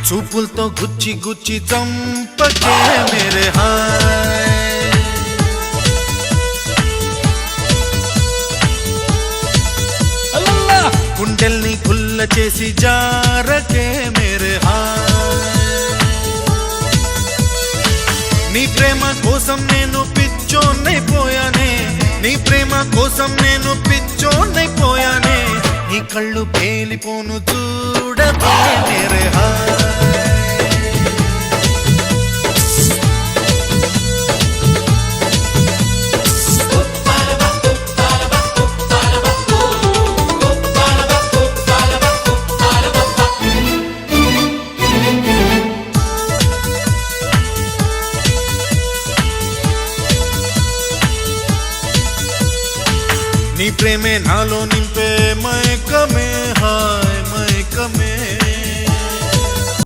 చూపులతో గుచ్చి గుచ్చి చంపకే మేరే హాయ్ గుండెల్ని గుల్ల చేసి జారకే మేరే హాయ్ నీ ప్రేమ కోసం నేను పిచ్చోన్నైపోయానే నీ ప్రేమ కోసం నేను పిచ్చోన్నైపోయానే నీ కళ్ళు పేలిపోను చూడకే మేరే హాయ్ నీ ప్రేమే నాలో నింపే మైకం